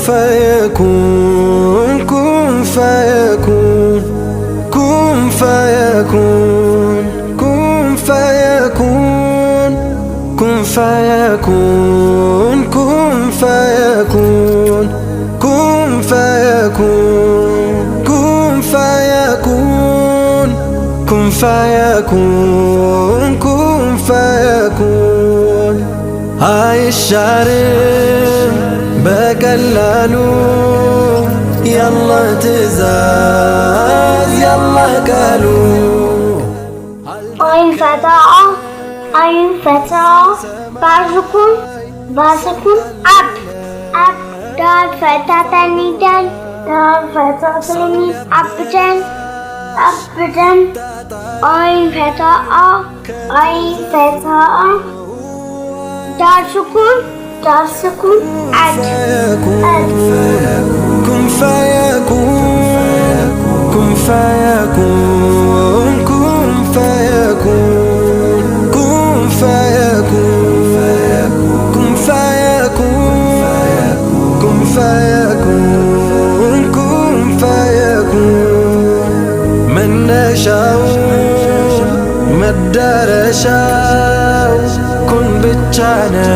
فيكون كن فيكون كن فيكون كن فيكون كن فيكون كن فيكون كن فيكون كن فيكون كن فيكون كن فيكون هاي الشارم بقلالو يلا تزاز يلا قالوا عين فتاة بازكم أب دار فتاة تنيدان دار فتاة تنيد أبدان عين فتاة دار سكون أد كن فيكون كن فيكون كن فيكون كن فيكون كن فيكون كن فيكون كن فيكون من نشاء مدرشاء كن بتشانا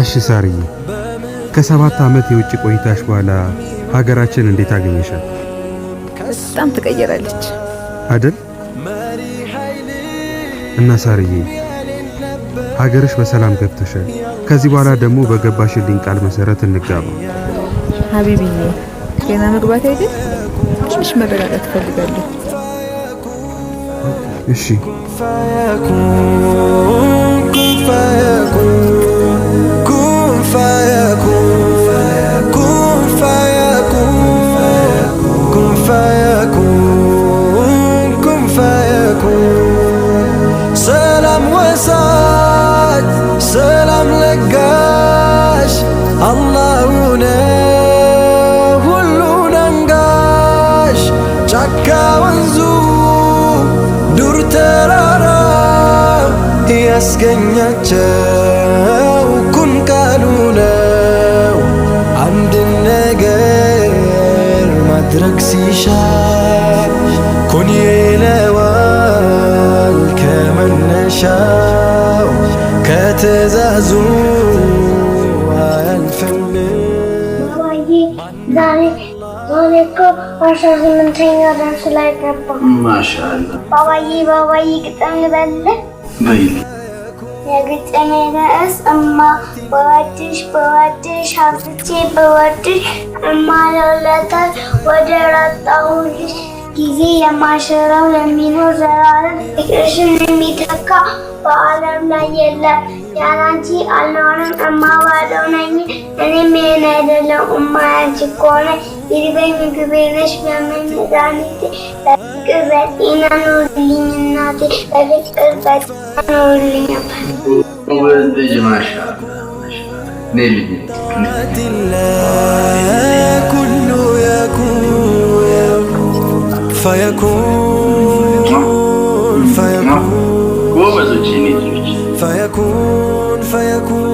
እሺ ሳርዬ ከ7 ዓመት የውጭ ቆይታሽ በኋላ ሀገራችን እንዴት አገኘሻት? በጣም ትቀየራለች አይደል? እና ሳርዬ ሀገርሽ በሰላም ገብተሻል። ከዚህ በኋላ ደግሞ በገባሽልኝ ቃል መሰረት እንጋባ። ሀቢብዬ ገና መግባት አይደል? ትንሽ መረጋጋት እፈልጋለሁ። እሺ ሰላም ወሳጅ ሰላም ለጋሽ አላሁ ነው ሁሉን አንጋሽ ጫካ ወንዙ ዱር ተራራ ያስገኛቸው ኩን ቃሉ ነው አንድ ነገር ማድረግ ሲሻ ኩን ይለዋል ከመነሻው ከተዛዙ አያልፍም። ዛሬ እኮ 18ኛ ደርስ ላይ ገባ። ማሻአላ ባባዬ ግጥም ልበልህ? በይ። የግጥሜ ርዕስ እማ በወድሽ ሀብቴ በወድሽ እማ ለውለታሽ ወደ ራጣሁልሽ ጊዜ የማሽረው ለሚኖር ዘላለም ፍቅርሽን የሚተካ በዓለም ላይ የለም። ያላንቺ አልኖርም እማ ባዶ ነኝ እኔም ይሄን አይደለም እማ ያንቺ ከሆነ ይርበኝ ምግቤ ነሽ በምን መድኃኒቴ በፍቅር በጤና ኑርልኝ እናቴ በፍቅር በጤና ኑርልኝ ወንድጅ ማሻአላ ነልኝ كل يكون فيكون فيكون فيكون فيكون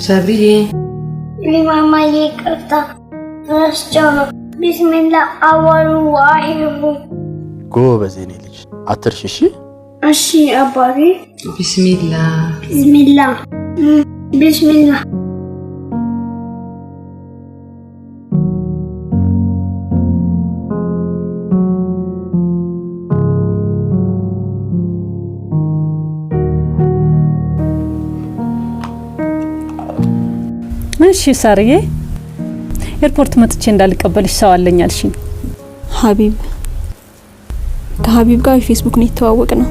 ሰብሪዬ ሊማማዬ ይቅርታ ረስቼው ነው። ቢስሚላህ አወሉ ዋሂሩ ጎበዝ የኔ ልጅ አትርሽ። እሺ አባቴ። ቢስሚላህ እሺ ሳርዬ ኤርፖርት መጥቼ እንዳልቀበልሽ ሰው አለኝ አልሽኝ። ሀቢብ ከሀቢብ ጋር ፌስቡክ ነው የተዋወቅነው።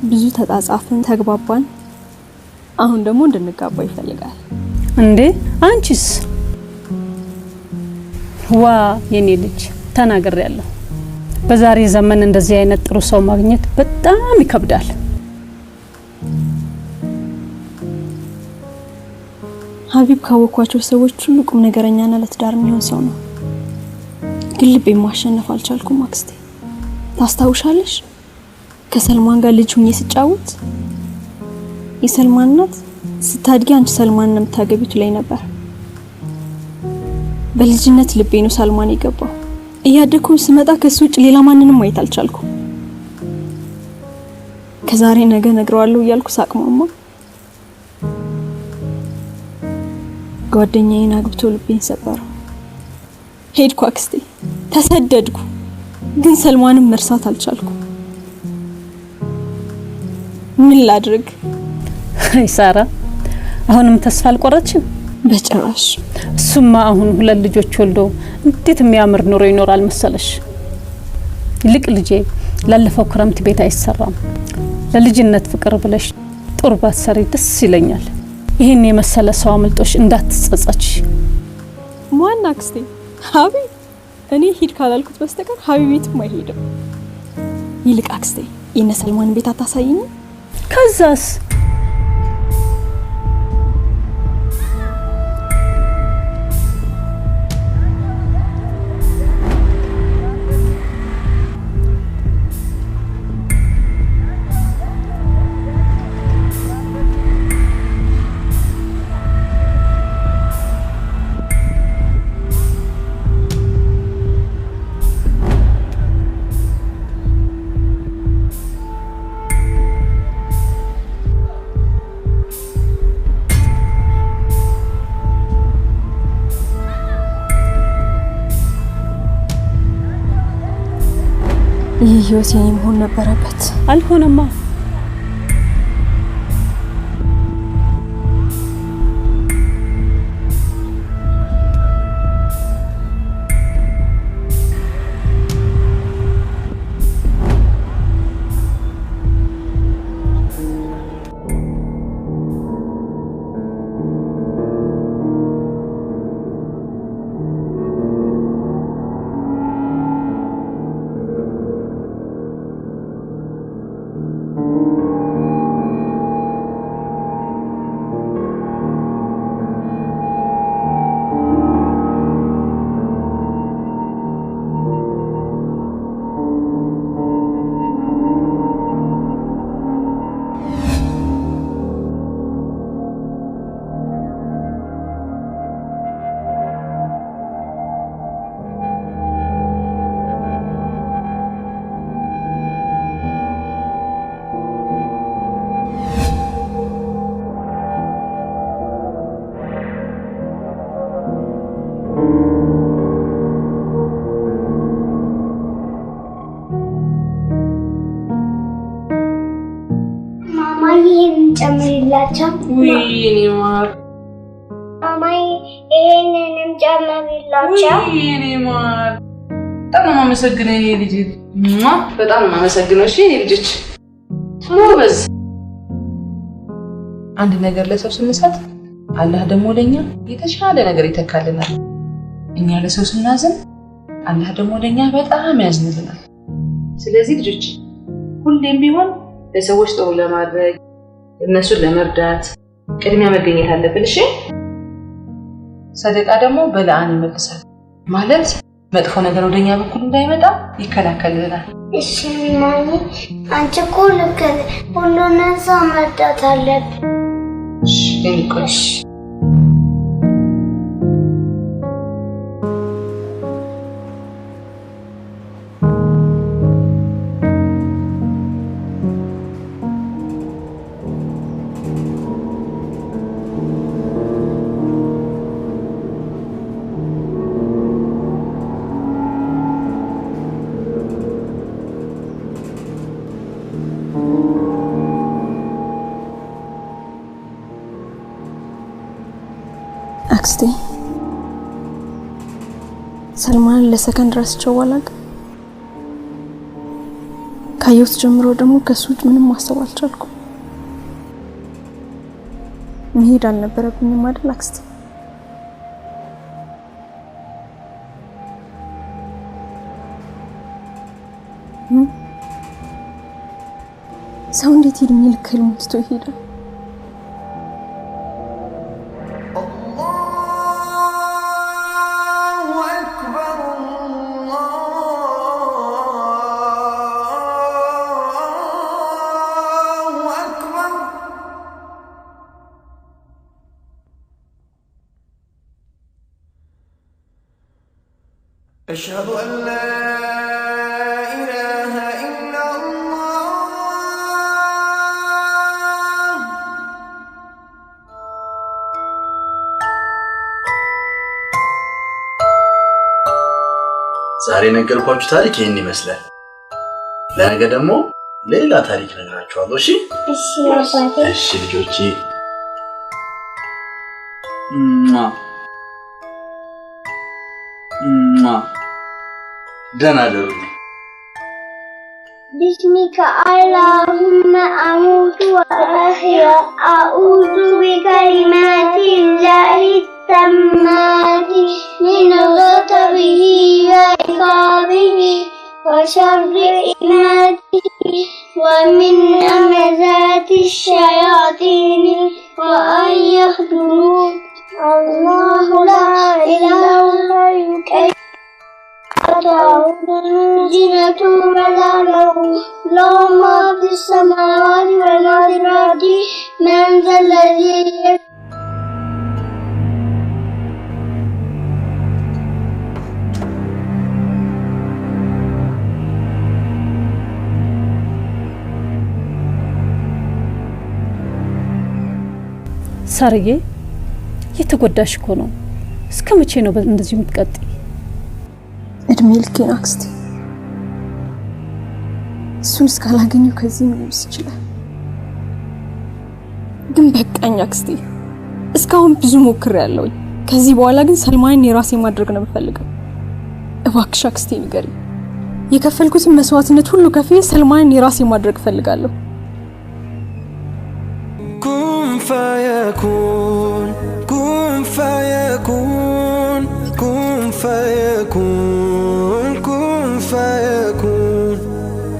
ብዙ ተጻጻፍን፣ ተግባባን። አሁን ደግሞ እንድንጋባ ይፈልጋል። እንዴ አንቺስ? ዋ የኔ ልጅ ተናግሬያለሁ። በዛሬ ዘመን እንደዚህ አይነት ጥሩ ሰው ማግኘት በጣም ይከብዳል። ሀቢብ ካወኳቸው ሰዎች ሁሉ ቁም ነገረኛና ለትዳር የሚሆን ሰው ነው። ግን ልቤ ማሸነፍ አልቻልኩም አክስቴ። ታስታውሻለሽ? ከሰልማን ጋር ልጅ ሆኜ ስጫወት የሰልማን እናት ስታድጊ አንቺ ሰልማን ነው የምታገቢው ላይ ነበር። በልጅነት ልቤ ነው ሰልማን የገባው። እያደኩኝ ስመጣ ከሱ ውጭ ሌላ ማንንም ማየት አልቻልኩም። ከዛሬ ነገ ነግረዋለሁ እያልኩ ሳቅማማ ጓደኛዬን አግብቶ ልቤን ሰበረው። ሄድኩ አክስቴ፣ ተሰደድኩ። ግን ሰልማንም መርሳት አልቻልኩም። ምን ላድርግ? አይ ሳራ፣ አሁንም ተስፋ አልቆረጥሽም? በጭራሽ። እሱማ አሁን 2 ልጆች ወልዶ እንዴት የሚያምር ኑሮ ይኖራል መሰለሽ። ይልቅ ልጄ ላለፈው ክረምት ቤት አይሰራም። ለልጅነት ፍቅር ብለሽ ጡርባት ሰሪ ደስ ይለኛል። ይሄን የመሰለ ሰው አመልጦሽ እንዳትጸጸች። ማን አክስቴ? ሀቢብ? እኔ ሂድ ካላልኩት በስተቀር ሀቢብ ቤትም አይሄድም። ይልቅ አክስቴ የነ ሰልማን ቤት አታሳይኝ? ከዛስ? ይህ ህይወት የኔ መሆን ነበረበት። አልሆነማ። ጨምሪላቸው። ወይኔ ማር ማማዬ ይሄንንም ጨምሪላቸው። ወይኔ ማር በጣም ነው የማመሰግነው የኔ ልጅ። በጣም ነው የማመሰግነው። እሺ የኔ ልጆች ጎበዝ። አንድ ነገር ለሰው ስንሰጥ አላህ ደግሞ ለኛ የተሻለ ነገር ይተካልናል። እኛ ለሰው ስናዝን አላህ ደግሞ ለኛ በጣም ያዝንልናል። ስለዚህ ልጆች ሁሌም ቢሆን ለሰዎች ጥሩ ለማድረግ እነሱን ለመርዳት ቅድሚያ መገኘት አለብን። እሺ ሰደቃ ደግሞ በላአን ይመልሳል ማለት መጥፎ ነገር ወደኛ በኩል እንዳይመጣ ይከላከልልናል። እሺ ማሚ አንቺ እኮ ልክ ሁሉንም ሰው መርዳት አለብን። እሺ አክስቴ ሰልማን ለሰከንድ ረስቼው አላውቅም። ካየሁት ጀምሮ ደግሞ ከሱ ውጭ ምንም ማሰብ አልቻልኩም። መሄድ አልነበረብኝም አይደል አክስቴ? ሰው እንዴት እድሜ ልክ ህልሙን ትቶ ይሄዳል? أشهد أن لا إله إلا الله. ዛሬ ነገርኳችሁ ታሪክ ይሄን ይመስላል። ለነገ ደግሞ ሌላ ታሪክ ነግራችኋለሁ። እሺ አባቴ። እሺ ልጆቼ ደህና ደሩ። باسمك اللهم أموت وأحيا أعوذ بكلمات الله التامات من غضبه وعقابه وشر إماته ومن همزات الشياطين وأن يحضرون. الله لا إله إلا هو زينة ولا نوم له ما في السماوات وما في الأرض من ذا الذي ሳርዬ የተጎዳሽ እኮ ነው። እስከ መቼ ነው እንደዚህ የምትቀጥይ? እድሜ ልኬን አክስቴ። እሱን እስካላገኘው ከዚህ ምንስ ይችላል? ግን በቃኝ አክስቴ። እስካሁን ብዙ ሞክሬያለሁ። ከዚህ በኋላ ግን ሰልማን የራሴ ማድረግ ነው የምፈልገው። እባክሽ አክስቴ ንገሪኝ። የከፈልኩትን መስዋዕትነት ሁሉ ከፍዬ ሰልማን የራሴ ማድረግ እፈልጋለሁ። كن فيكون كن فيكون كن فيكون كن فيكون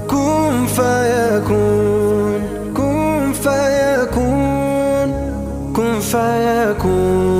كن فيكون كن فيكون كن فيكون